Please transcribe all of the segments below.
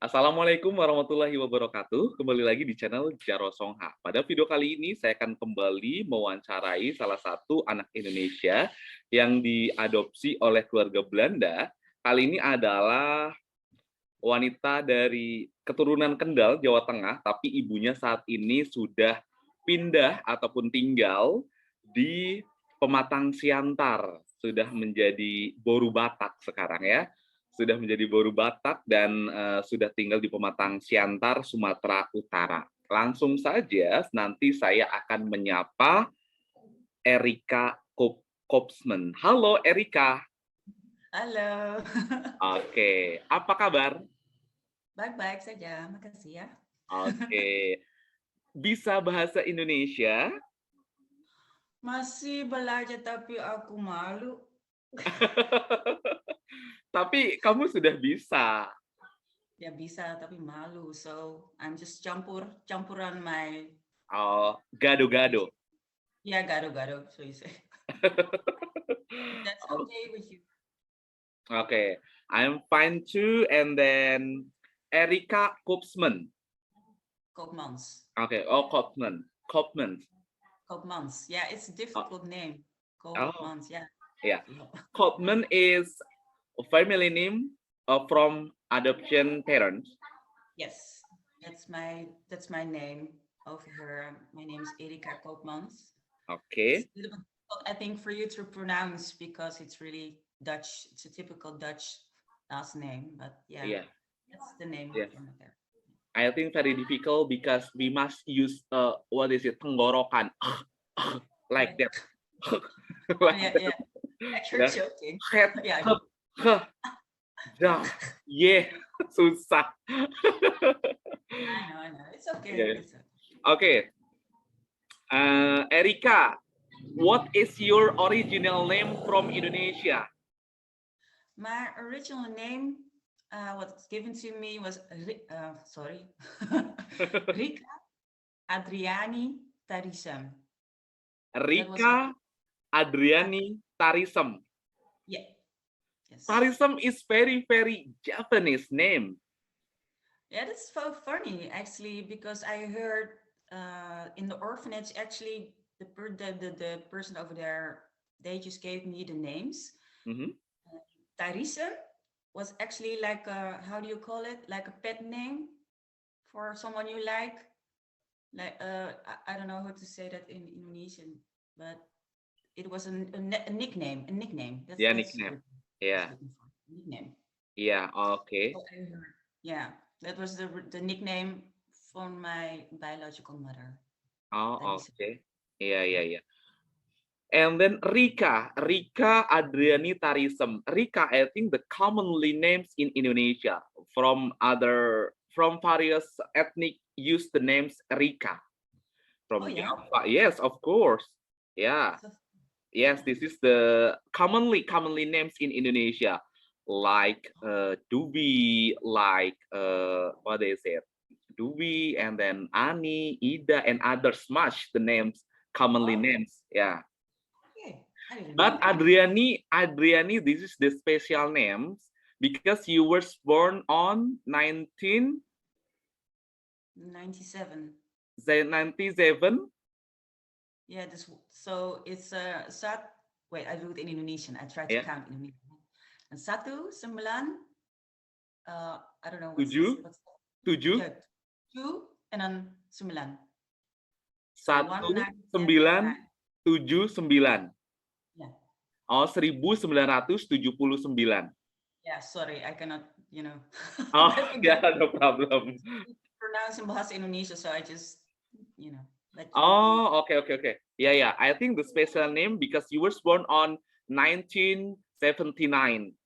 Assalamualaikum warahmatullahi wabarakatuh. Kembali lagi di channel Jarwo Songha. Pada video kali ini saya akan kembali mewawancarai salah satu anak Indonesia yang diadopsi oleh keluarga Belanda. Kali ini adalah wanita dari keturunan Kendal, Jawa Tengah, tapi ibunya saat ini sudah pindah ataupun tinggal di Pematang Siantar. Sudah menjadi Boru Batak sekarang ya. Sudah menjadi Boru Batak dan sudah tinggal di Pematang Siantar, Sumatera Utara. Langsung saja nanti saya akan menyapa Erika Koopmans. Halo Erika. Halo. Oke, apa kabar? Baik-baik saja, makasih ya. Oke, bisa bahasa Indonesia? Masih belajar tapi aku malu. Tapi kamu sudah bisa. Ya bisa tapi malu, so I'm just campuran my. Oh, gado-gado. Yeah, gado-gado, so you say. That's okay with you. Okay, I'm fine too. And then Erika Koopmans. Koopmans. Okay, oh Koopmans. Koopmans. Yeah, it's a difficult name. Oh, Koopmans, yeah. yeah. Koopmans is a family name from adoption parents. Yes, that's my name over here. My name is Erika Koopmans. It's Okay. a little bit difficult, I think, for you to pronounce because it's really Dutch. It's a typical Dutch last name, but yeah, Yeah. that's the name Yes. from there. I think very difficult because we must use what is it, tenggorokan, like that. Oh, yeah, yeah. Like you're Yeah. joking. Head, Yeah. dah, yeah, susah. I know. It's okay. Yeah. It's okay. Okay. Erika, what is your original name from Indonesia? My original name, what's given to me was Rika Adriani Tarisem. Erika Adriani Tarisem. Yeah. Yes. Tarisem is very Japanese name. Yeah, that's so funny actually, because I heard in the orphanage actually the person over there, they just gave me the names. Mm-hmm. Tarisem was actually like a, how do you call it? Like a pet name for someone you like. Like I don't know how to say that in Indonesian, but it was a nickname. A nickname. Yeah, That's nickname. what I was Yeah. looking for. Nickname. Yeah. Okay. So I heard. Yeah, that was the nickname from my biological mother. Oh, Tarisem. okay. Yeah. And then Rika Adriani Tarisem. Rika, I think the commonly names in Indonesia from various ethnic use the names Rika. Oh From yeah. Java. Yes, of course. Yeah. So, Yes, this is the commonly names in Indonesia, like Dubi, like what is it? Dubi, and then Ani, Ida, and others. Much the names commonly oh, names. Yeah. okay. I didn't know But that. Adriani, this is the special names because you were born on 97. 1997. Yeah, so it's wait, I do it in Indonesian. I try to Yeah. count in Indonesian. And satu, sembilan, I don't know Tujuh, what's tujuh, yeah, two, and then sembilan. So satu, 1979. 979. Yeah. Oh, 1979. Yeah, sorry, I cannot, Oh, I forget yeah, no problem. pronounce in Bahasa Indonesia, so I just, let you. Oh, okay. Yeah. I think the special name because you were born on 1979.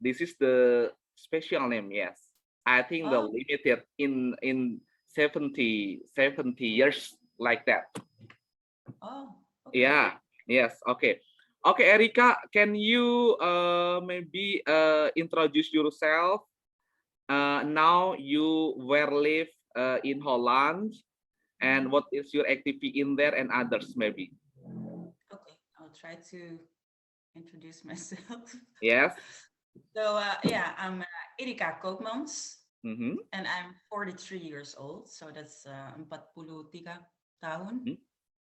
This is the special name, yes. I think the Oh, limited in 70 years like that. oh, okay. Yeah, yes, okay. Okay, Erika, can you maybe introduce yourself? Now you were live in Holland, and what is your activity in there and others maybe? Okay, I'll try to introduce myself. Yes. So yeah, I'm Erika Koopmans. Mm-hmm. and I'm 43 years old, so that's 43 tahun. Mm-hmm.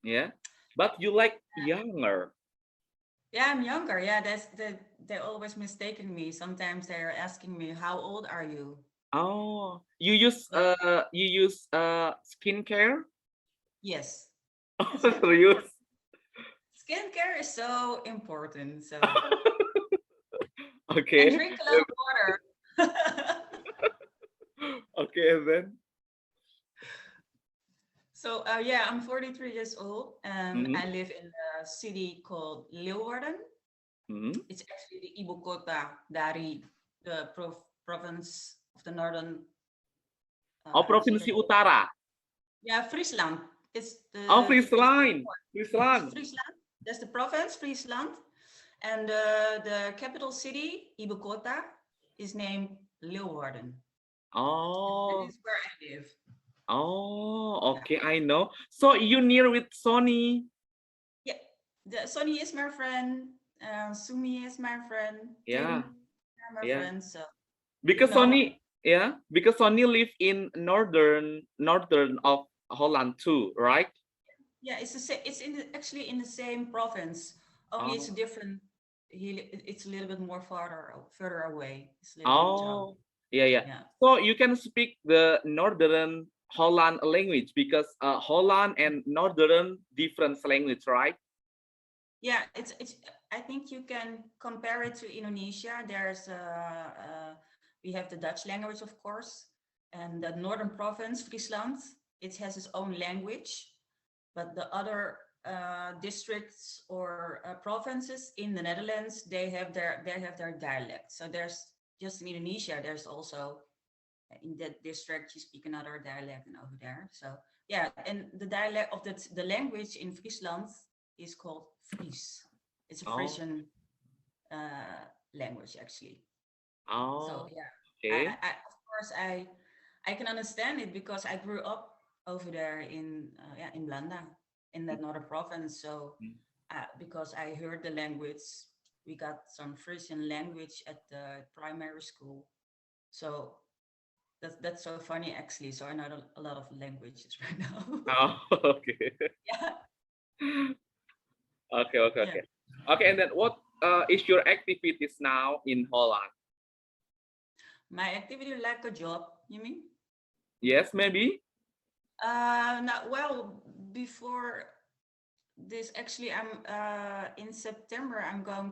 Yeah, but you like younger. Yeah, I'm younger. Yeah, they always mistaken me. Sometimes they're asking me, "How old are you?" Oh, But you use skincare? yes, yes, of course. Serious? Skincare is so important. So and Okay. drink a lot of water. Okay, and then. So yeah, I'm 43 years old, and Mm-hmm. I live in a city called Leeuwarden. Mm-hmm. It's actually the ibu kota dari the province of the northern. Oh, How to say that? Provinsi Utara. Yeah, Friesland. It's Oh, it's Friesland. it's Friesland. Friesland. That's the province, Friesland, and the capital city, ibu kota, is named Leeuwarden. That Oh, is where I live. oh, Yeah, okay, I know. So you near with Sony. yeah. The Sonny is my friend. Sumi is my friend. Yeah, Tim are my yeah. friends. So you Because know, Sony, yeah, because Sony live in northern of Holland too, right? yeah, it's the same. It's actually in the same province. Only it's a Oh, different. It's a little bit more further away. It's a little bit oh, yeah, yeah. yeah. So you can speak the northern Holland language because Holland and northern different language, right? Yeah, it's. I think you can compare it to Indonesia. We have the Dutch language, of course, and the northern province, Friesland. It has its own language, but the other districts or provinces in the Netherlands, they have their dialect. So there's just in Indonesia, there's also in that district you speak another dialect and over there. So yeah, and the dialect of the language in Friesland is called Fries. It's a Oh, Frisian language actually. So oh, yeah, okay. of course I can understand it because I grew up over there in yeah in Belanda in that northern province. So Mhm. because I heard the language, we got some Frisian language at the primary school. So that's so funny actually. So I know a lot of languages right now. Oh, okay. Yeah, Okay, okay, yeah. okay. Okay, and then what is your activities now in Holland? My activity like a job, you mean? Yes, maybe. Not well. Before this, actually, I'm in September. I'm going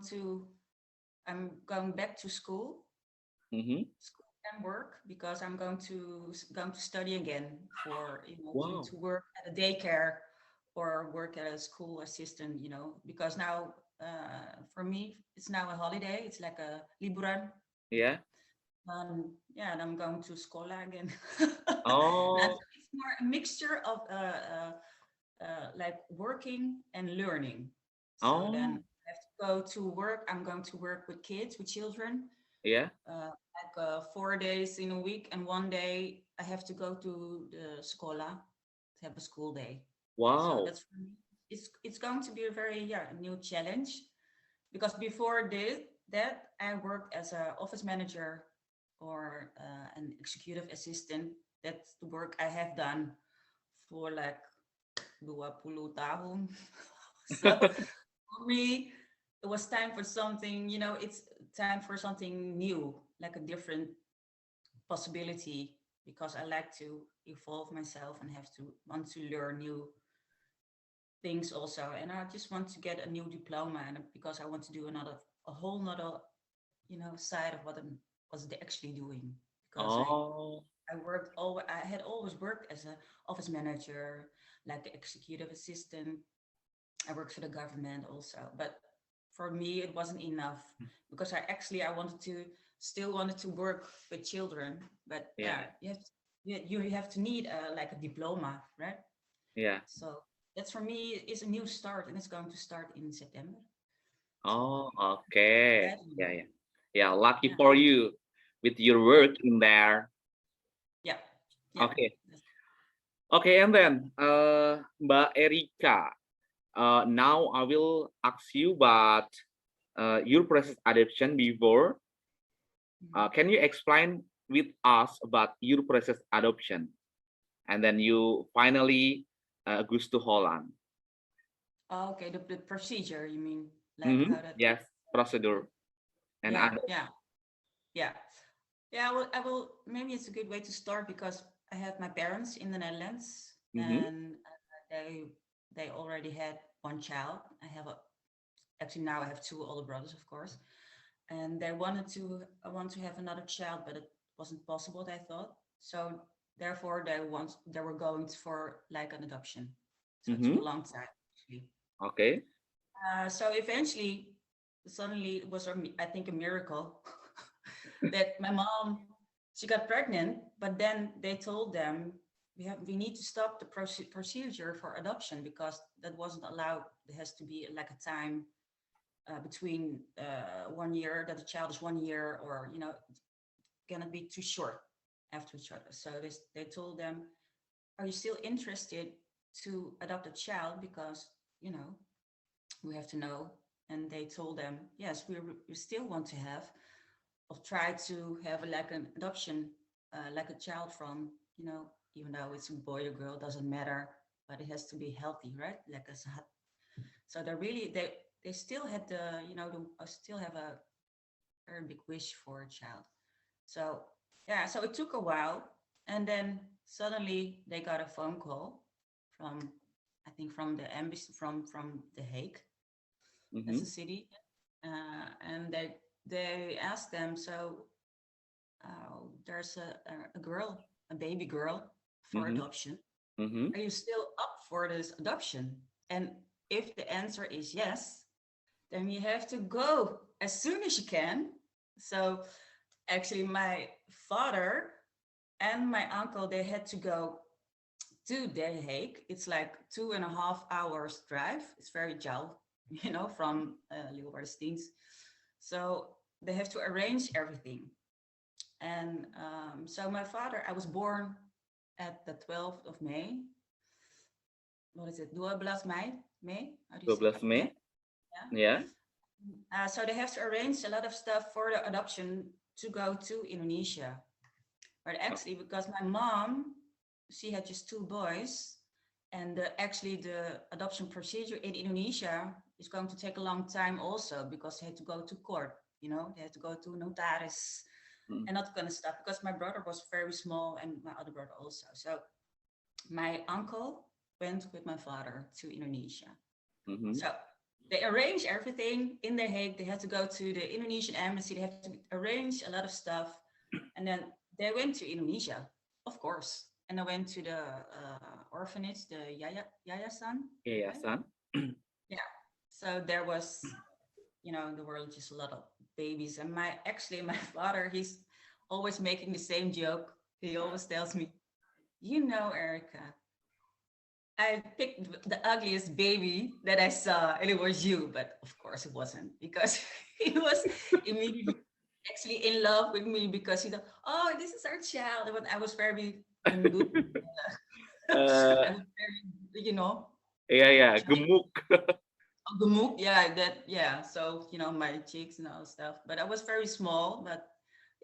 back to Mm-hmm. school and work because I'm going to study again for to Wow. to work at a daycare or work as a school assistant. Because now for me it's now a holiday. It's like a liburan. Yeah. Yeah, and I'm going to schola again. Now, Oh, it's more a mixture of like working and learning. So oh, then I have to go to work. I'm going to work with kids, with children, yeah. like 4 days in a week, and one day I have to go to the schola to have a school day. So Wow. that's for me. It's going to be a very new challenge because before that I worked as an office manager or an executive assistant. That's the work I have done for like 20 tahun. So for me, it was time for something, it's time for something new, like a different possibility, because I like to evolve myself and have to want to learn new things also. And I just want to get a new diploma, and because I want to do a whole nother, side of what I was actually doing. Because Oh, I had always worked as an office manager, like an executive assistant. I worked for the government also, but for me it wasn't enough because I still wanted to work with children. But yeah, yeah, you have to need like a diploma, right? yeah. So that's for me is a new start, and it's going to start in September. So Oh, okay. gradually, Yeah, yeah. Yeah, lucky yeah, for you with your yeah, work in there. yeah, yeah. Okay. Okay, and then Mbak Erika, now I will ask you about your process adoption before. Mhm. Can you explain with us about your process adoption, and then you finally goes to Holland. Oh, okay, the procedure, you mean, like how that? Yes, procedure and Yeah, other. yeah, yeah, yeah. I will. Maybe it's a good way to start because I have my parents in the Netherlands, and they already had one child. Actually now I have two older brothers, of course, and they wanted to. I want to have another child, but it wasn't possible. They thought so. Therefore, they were going for like an adoption. So it took a long time actually. Okay. So eventually, suddenly it was, I think, a miracle that my mom, she got pregnant, but then they told them we need to stop the procedure for adoption because that wasn't allowed. There has to be like a time between 1 year that the child is 1 year, or cannot be too short after each other. So they told them, "Are you still interested to adopt a child? Because we have to know." And they told them, yes, we still want to have, or try to have like an adoption, like a child from, even though it's a boy or girl, doesn't matter, but it has to be healthy, right? Like so they still had I still have a very big wish for a child. So yeah, so it took a while, and then suddenly they got a phone call from, I think, from the embassy, from The Hague. That's a city, and they asked them, so there's a girl, a baby girl for adoption. Are you still up for this adoption? And if the answer is yes, then you have to go as soon as you can. So actually, my father and my uncle, they had to go to The Hague. It's like 2.5 hours drive. It's very jauh, from Leeuwarden. So they have to arrange everything. And so my father, I was born at the 12th of May. What is it? 12 May? May? How do you say 12 May. Yeah. Yeah. So they have to arrange a lot of stuff for the adoption to go to Indonesia. But actually, because my mom, she had just two boys, and actually the adoption procedure in Indonesia is going to take a long time also, because they had to go to court, they had to go to notaris and not kind of stuff, because my brother was very small and my other brother also. So my uncle went with my father to Indonesia. So they arranged everything in The Hague. They had to go to the Indonesian embassy. They had to arrange a lot of stuff. And then they went to Indonesia, of course. And I went to the orphanage, the Yayasan. Yayasan. Right? Yeah. So there was, there were just a lot of babies. And my father, he's always making the same joke. He always tells me, Erika, I picked the ugliest baby that I saw, and it was you. But of course it wasn't, because he was immediately actually in love with me, because he thought, oh, this is our child. But I was very gemuk. I was very, Yeah, gemuk. Gemuk, yeah. So, my cheeks and all stuff. But I was very small. But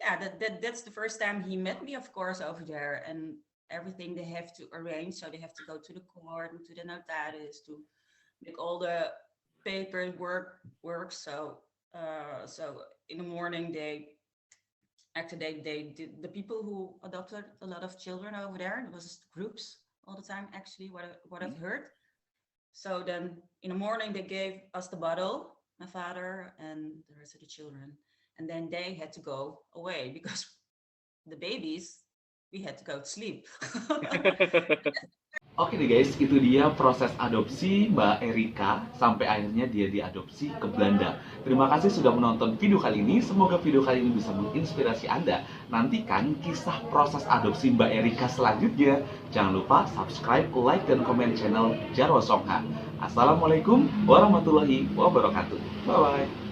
yeah, that's the first time he met me, of course, over there. And everything they have to arrange. So they have to go to the court and to the notaris to make all the paperwork work. So in the morning they did, the people who adopted a lot of children over there, it was groups all the time, actually, what I've heard. So then in the morning they gave us the bottle, my father and the rest of the children, and then they had to go away because the babies, we had to go to sleep. Oke deh guys, itu dia proses adopsi Mbak Erika sampai akhirnya dia diadopsi ke Belanda. Terima kasih sudah menonton video kali ini. Semoga video kali ini bisa menginspirasi Anda. Nantikan kisah proses adopsi Mbak Erika selanjutnya. Jangan lupa subscribe, like, dan komen channel Jarwo Songha. Assalamualaikum warahmatullahi wabarakatuh. Bye-bye.